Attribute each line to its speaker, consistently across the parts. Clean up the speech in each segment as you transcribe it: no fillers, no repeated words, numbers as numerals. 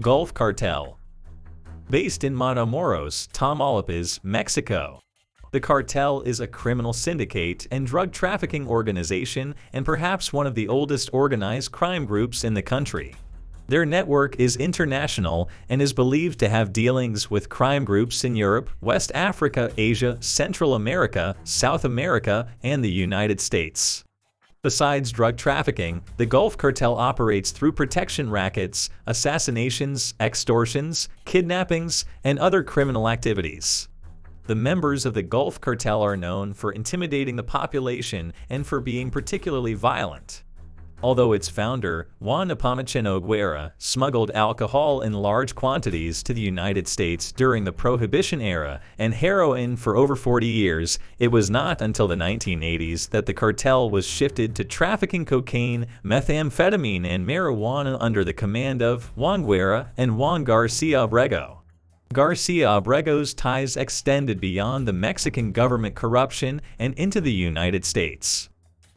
Speaker 1: Gulf Cartel. Based in Matamoros, Tamaulipas, Mexico. The cartel is a criminal syndicate and drug trafficking organization and perhaps one of the oldest organized crime groups in the country. Their network is international and is believed to have dealings with crime groups in Europe, West Africa, Asia, Central America, South America, and the United States. Besides drug trafficking, the Gulf Cartel operates through protection rackets, assassinations, extortions, kidnappings, and other criminal activities. The members of the Gulf Cartel are known for intimidating the population and for being particularly violent. Although its founder, Juan Nepomuceno Guerra, smuggled alcohol in large quantities to the United States during the Prohibition era and heroin for over 40 years, it was not until the 1980s that the cartel was shifted to trafficking cocaine, methamphetamine, and marijuana under the command of Juan Guerra and Juan Garcia Abrego. Garcia Abrego's ties extended beyond the Mexican government corruption and into the United States.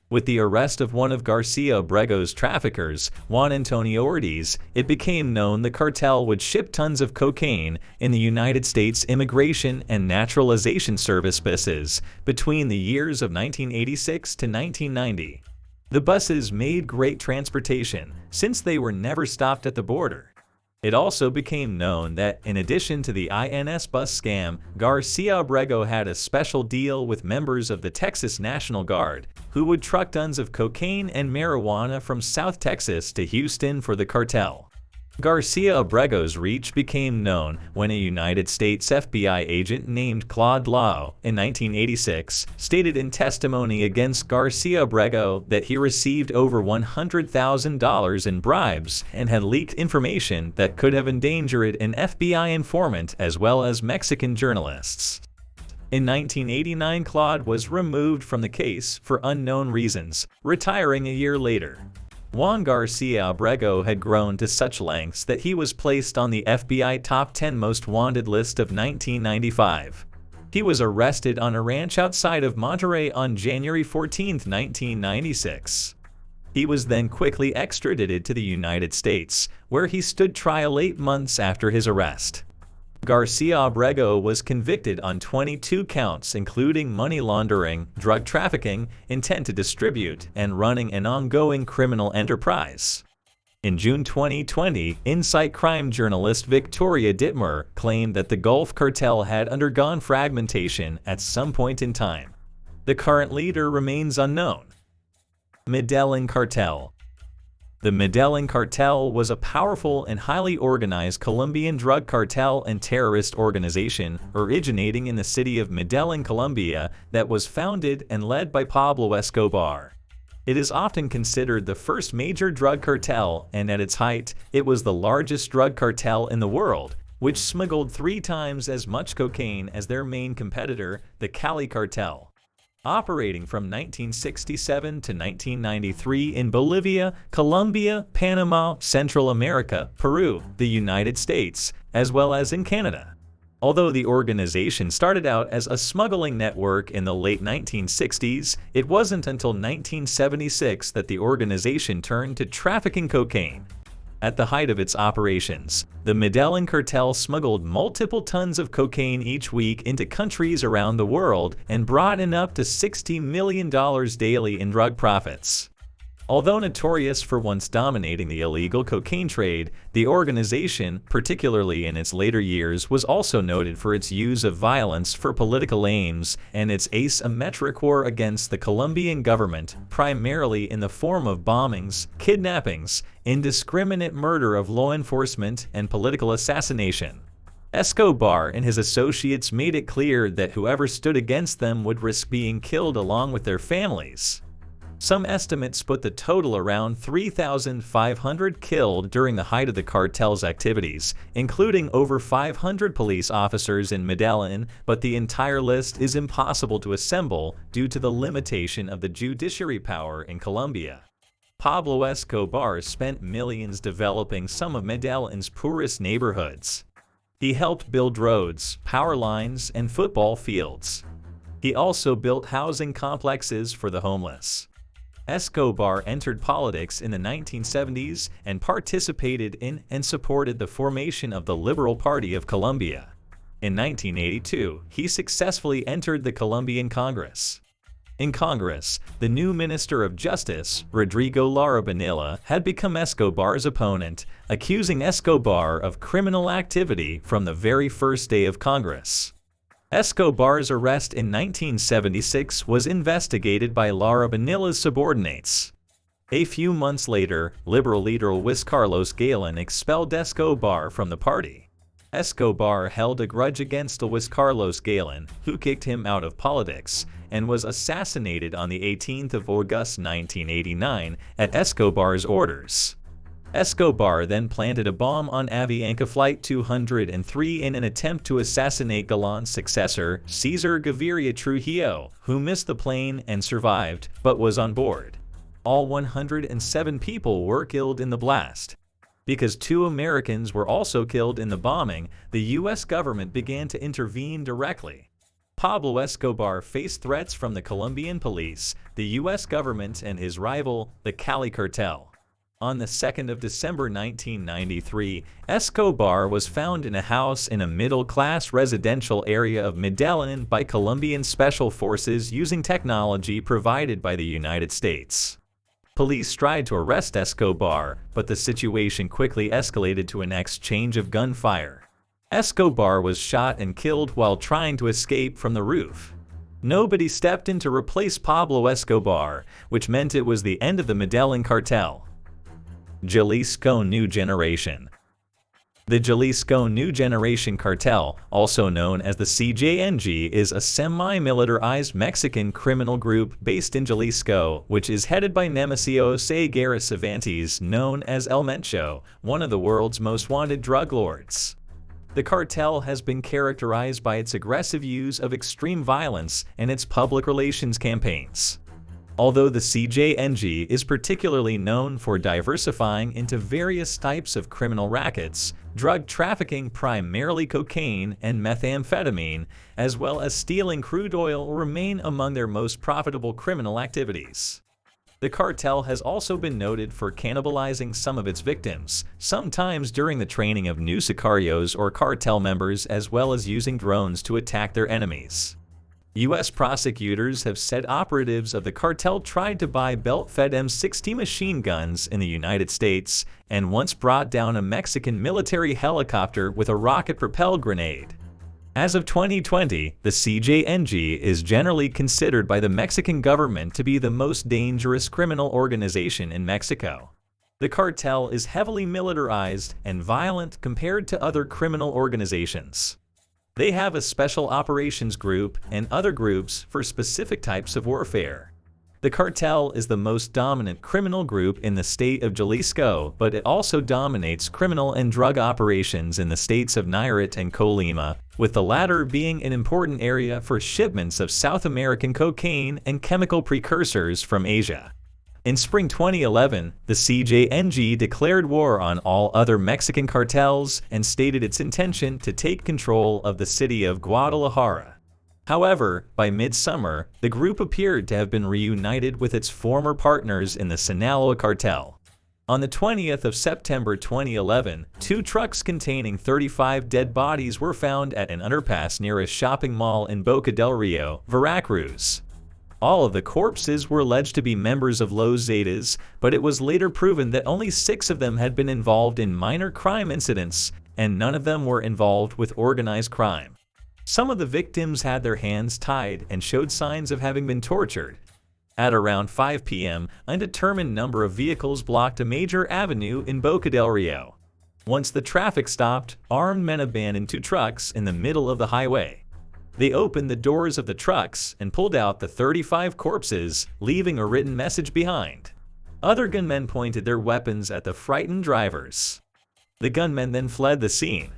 Speaker 1: With the arrest of one of Garcia Abrego's traffickers, Juan Antonio Ortiz, it became known the cartel would ship tons of cocaine in the United States Immigration and Naturalization Service buses between the years of 1986 to 1990. The buses made great transportation since they were never stopped at the border. It also became known that, in addition to the INS bus scam, Garcia Abrego had a special deal with members of the Texas National Guard, who would truck tons of cocaine and marijuana from South Texas to Houston for the cartel. Garcia Abrego's reach became known when a United States FBI agent named Claude Lau, in 1986, stated in testimony against Garcia Abrego that he received over $100,000 in bribes and had leaked information that could have endangered an FBI informant as well as Mexican journalists. In 1989, Claude was removed from the case for unknown reasons, retiring a year later. Juan Garcia Abrego had grown to such lengths that he was placed on the FBI Top 10 Most Wanted list of 1995. He was arrested on a ranch outside of Monterrey on January 14, 1996. He was then quickly extradited to the United States, where he stood trial 8 months after his arrest. Garcia Abrego was convicted on 22 counts including money laundering, drug trafficking, intent to distribute, and running an ongoing criminal enterprise. In June 2020, Insight crime journalist Victoria Dittmer claimed that the Gulf Cartel had undergone fragmentation at some point in time. The current leader remains unknown. Medellin Cartel. The Medellin Cartel was a powerful and highly organized Colombian drug cartel and terrorist organization originating in the city of Medellin, Colombia, that was founded and led by Pablo Escobar. It is often considered the first major drug cartel, and at its height, it was the largest drug cartel in the world, which smuggled 3 times as much cocaine as their main competitor, the Cali Cartel. Operating from 1967 to 1993 in Bolivia, Colombia, Panama, Central America, Peru, the United States, as well as in Canada. Although the organization started out as a smuggling network in the late 1960s, it wasn't until 1976 that the organization turned to trafficking cocaine. At the height of its operations, the Medellin Cartel smuggled multiple tons of cocaine each week into countries around the world and brought in up to $60 million daily in drug profits. Although notorious for once dominating the illegal cocaine trade, the organization, particularly in its later years, was also noted for its use of violence for political aims and its asymmetric war against the Colombian government, primarily in the form of bombings, kidnappings, indiscriminate murder of law enforcement, and political assassination. Escobar and his associates made it clear that whoever stood against them would risk being killed along with their families. Some estimates put the total around 3,500 killed during the height of the cartel's activities, including over 500 police officers in Medellin, but the entire list is impossible to assemble due to the limitation of the judiciary power in Colombia. Pablo Escobar spent millions developing some of Medellin's poorest neighborhoods. He helped build roads, power lines, and football fields. He also built housing complexes for the homeless. Escobar entered politics in the 1970s and participated in and supported the formation of the Liberal Party of Colombia. In 1982, he successfully entered the Colombian Congress. In Congress, the new Minister of Justice, Rodrigo Lara Bonilla, had become Escobar's opponent, accusing Escobar of criminal activity from the very first day of Congress. Escobar's arrest in 1976 was investigated by Lara Bonilla's subordinates. A few months later, Liberal leader Luis Carlos Galen expelled Escobar from the party. Escobar held a grudge against Luis Carlos Galen, who kicked him out of politics, and was assassinated on the 18th of August 1989 at Escobar's orders. Escobar then planted a bomb on Avianca Flight 203 in an attempt to assassinate Galan's successor, Cesar Gaviria Trujillo, who missed the plane and survived, but was on board. All 107 people were killed in the blast. Because 2 Americans were also killed in the bombing, the U.S. government began to intervene directly. Pablo Escobar faced threats from the Colombian police, the U.S. government, and his rival, the Cali Cartel. On the 2nd of December 1993, Escobar was found in a house in a middle-class residential area of Medellin by Colombian special forces using technology provided by the United States. Police tried to arrest Escobar, but the situation quickly escalated to an exchange of gunfire. Escobar was shot and killed while trying to escape from the roof. Nobody stepped in to replace Pablo Escobar, which meant it was the end of the Medellin Cartel. Jalisco New Generation. The Jalisco New Generation Cartel, also known as the CJNG, is a semi-militarized Mexican criminal group based in Jalisco, which is headed by Nemesio Segarra Cervantes, known as El Mencho, one of the world's most wanted drug lords. The cartel has been characterized by its aggressive use of extreme violence and its public relations campaigns. Although the CJNG is particularly known for diversifying into various types of criminal rackets, drug trafficking, primarily cocaine and methamphetamine, as well as stealing crude oil, remain among their most profitable criminal activities. The cartel has also been noted for cannibalizing some of its victims, sometimes during the training of new sicarios or cartel members, as well as using drones to attack their enemies. U.S. prosecutors have said operatives of the cartel tried to buy belt-fed M60 machine guns in the United States and once brought down a Mexican military helicopter with a rocket-propelled grenade. As of 2020, the CJNG is generally considered by the Mexican government to be the most dangerous criminal organization in Mexico. The cartel is heavily militarized and violent compared to other criminal organizations. They have a special operations group and other groups for specific types of warfare. The cartel is the most dominant criminal group in the state of Jalisco, but it also dominates criminal and drug operations in the states of Nayarit and Colima, with the latter being an important area for shipments of South American cocaine and chemical precursors from Asia. In spring 2011, the CJNG declared war on all other Mexican cartels and stated its intention to take control of the city of Guadalajara. However, by midsummer, the group appeared to have been reunited with its former partners in the Sinaloa Cartel. On the 20th of September 2011, 2 trucks containing 35 dead bodies were found at an underpass near a shopping mall in Boca del Rio, Veracruz. All of the corpses were alleged to be members of Los Zetas, but it was later proven that only 6 of them had been involved in minor crime incidents, and none of them were involved with organized crime. Some of the victims had their hands tied and showed signs of having been tortured. At around 5 p.m., an undetermined number of vehicles blocked a major avenue in Boca del Rio. Once the traffic stopped, armed men abandoned 2 trucks in the middle of the highway. They opened the doors of the trucks and pulled out the 35 corpses, leaving a written message behind. Other gunmen pointed their weapons at the frightened drivers. The gunmen then fled the scene.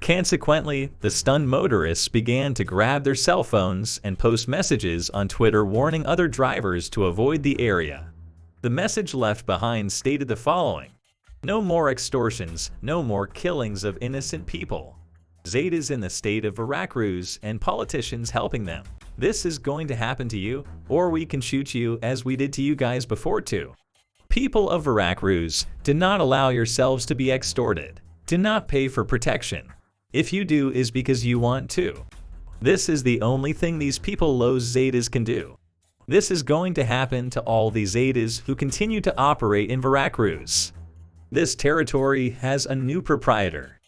Speaker 1: Consequently, the stunned motorists began to grab their cell phones and post messages on Twitter warning other drivers to avoid the area. The message left behind stated the following: "No more extortions, no more killings of innocent people. Zetas in the state of Veracruz and politicians helping them. This is going to happen to you, or we can shoot you as we did to you guys before too. People of Veracruz, do not allow yourselves to be extorted. Do not pay for protection. If you do, is because you want to. This is the only thing these people Los Zetas can do. This is going to happen to all the Zetas who continue to operate in Veracruz. This territory has a new proprietor.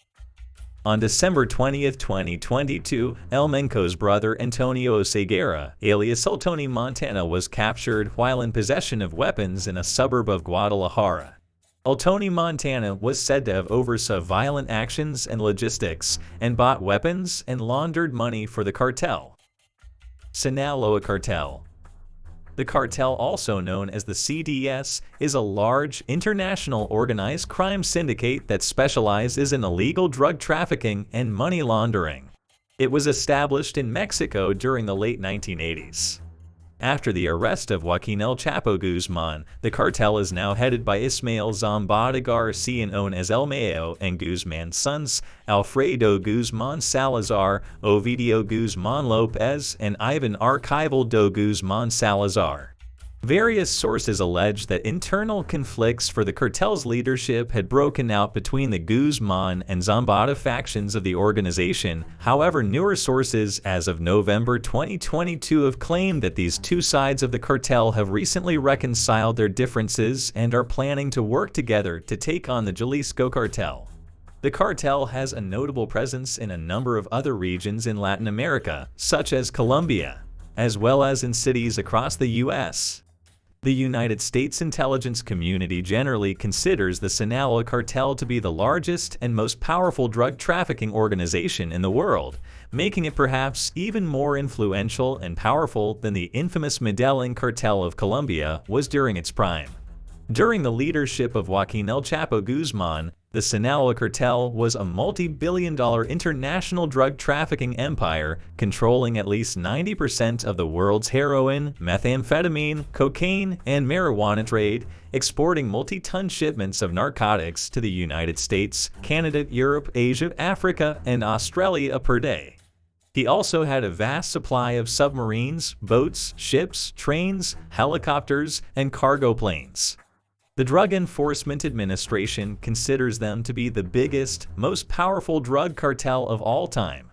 Speaker 1: On December 20, 2022, El Menco's brother Antonio Oseguera, alias Tony Montana, was captured while in possession of weapons in a suburb of Guadalajara. Tony Montana was said to have oversaw violent actions and logistics and bought weapons and laundered money for the cartel. Sinaloa Cartel. The cartel, also known as the CDS, is a large, international organized crime syndicate that specializes in illegal drug trafficking and money laundering. It was established in Mexico during the late 1980s. After the arrest of Joaquin El Chapo Guzman, the cartel is now headed by Ismael Zambada Garcia, known as El Mayo, and Guzman's sons, Alfredo Guzman Salazar, Ovidio Guzman Lopez, and Ivan Archival do Guzman Salazar. Various sources allege that internal conflicts for the cartel's leadership had broken out between the Guzman and Zambada factions of the organization. However, newer sources as of November 2022 have claimed that these two sides of the cartel have recently reconciled their differences and are planning to work together to take on the Jalisco Cartel. The cartel has a notable presence in a number of other regions in Latin America, such as Colombia, as well as in cities across the U.S. The United States intelligence community generally considers the Sinaloa Cartel to be the largest and most powerful drug trafficking organization in the world, making it perhaps even more influential and powerful than the infamous Medellin Cartel of Colombia was during its prime. During the leadership of Joaquin El Chapo Guzman, the Sinaloa Cartel was a multi-billion-dollar international drug trafficking empire, controlling at least 90% of the world's heroin, methamphetamine, cocaine, and marijuana trade, exporting multi-ton shipments of narcotics to the United States, Canada, Europe, Asia, Africa, and Australia per day. He also had a vast supply of submarines, boats, ships, trains, helicopters, and cargo planes. The Drug Enforcement Administration considers them to be the biggest, most powerful drug cartel of all time.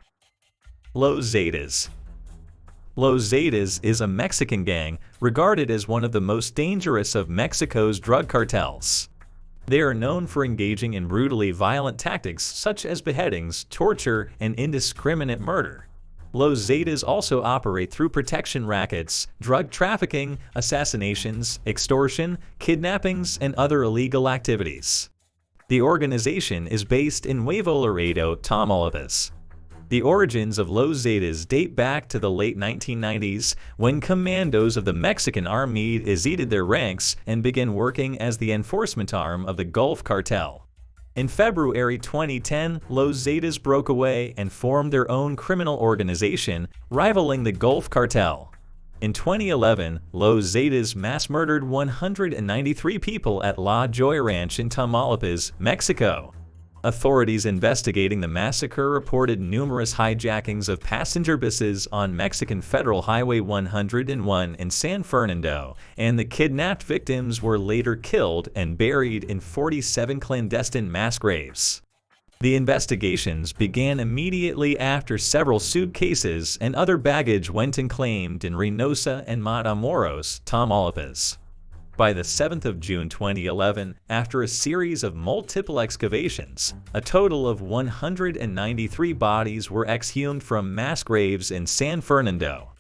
Speaker 1: Los Zetas. Los Zetas is a Mexican gang regarded as one of the most dangerous of Mexico's drug cartels. They are known for engaging in brutally violent tactics such as beheadings, torture, and indiscriminate murder. Los Zetas also operate through protection rackets, drug trafficking, assassinations, extortion, kidnappings, and other illegal activities. The organization is based in Nuevo Laredo, Tamaulipas. The origins of Los Zetas date back to the late 1990s, when commandos of the Mexican Army exceeded their ranks and began working as the enforcement arm of the Gulf Cartel. In February 2010, Los Zetas broke away and formed their own criminal organization, rivaling the Gulf Cartel. In 2011, Los Zetas mass-murdered 193 people at La Joya Ranch in Tamaulipas, Mexico. Authorities investigating the massacre reported numerous hijackings of passenger buses on Mexican Federal Highway 101 in San Fernando, and the kidnapped victims were later killed and buried in 47 clandestine mass graves. The investigations began immediately after several suitcases and other baggage went unclaimed in Reynosa and Matamoros, Tamaulipas. By the 7th of June 2011, after a series of multiple excavations, a total of 193 bodies were exhumed from mass graves in San Fernando.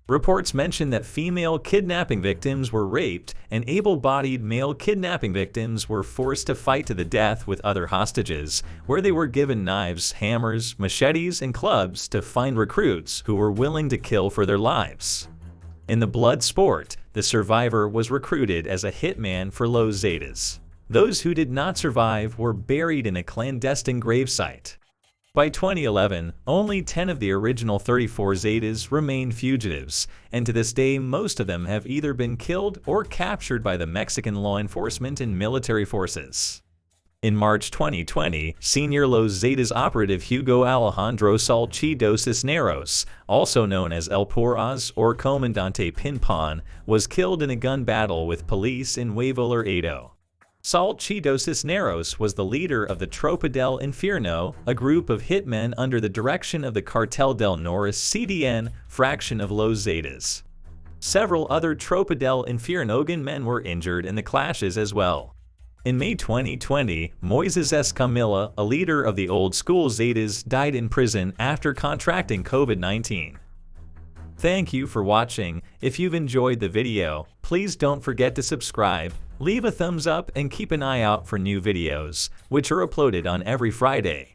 Speaker 1: Reports mention that female kidnapping victims were raped and able-bodied male kidnapping victims were forced to fight to the death with other hostages, where they were given knives, hammers, machetes, and clubs to find recruits who were willing to kill for their lives. In the blood sport, the survivor was recruited as a hitman for Los Zetas. Those who did not survive were buried in a clandestine gravesite. By 2011, only 10 of the original 34 Zetas remained fugitives, and to this day most of them have either been killed or captured by the Mexican law enforcement and military forces. In March 2020, Senior Los Zetas operative Hugo Alejandro Salcido Cisneros, also known as El Porras or Comandante Pinpon, was killed in a gun battle with police in Nuevo Laredo. Salcido Cisneros was the leader of the Tropa del Infierno, a group of hitmen under the direction of the Cartel del Norris CDN fraction of Los Zetas. Several other Tropa del Infierno gunmen were injured in the clashes as well. In May 2020, Moises Escamilla, a leader of the old school Zetas, died in prison after contracting COVID-19. Thank you for watching. If you've enjoyed the video, please don't forget to subscribe, leave a thumbs up, and keep an eye out for new videos, which are uploaded on every Friday.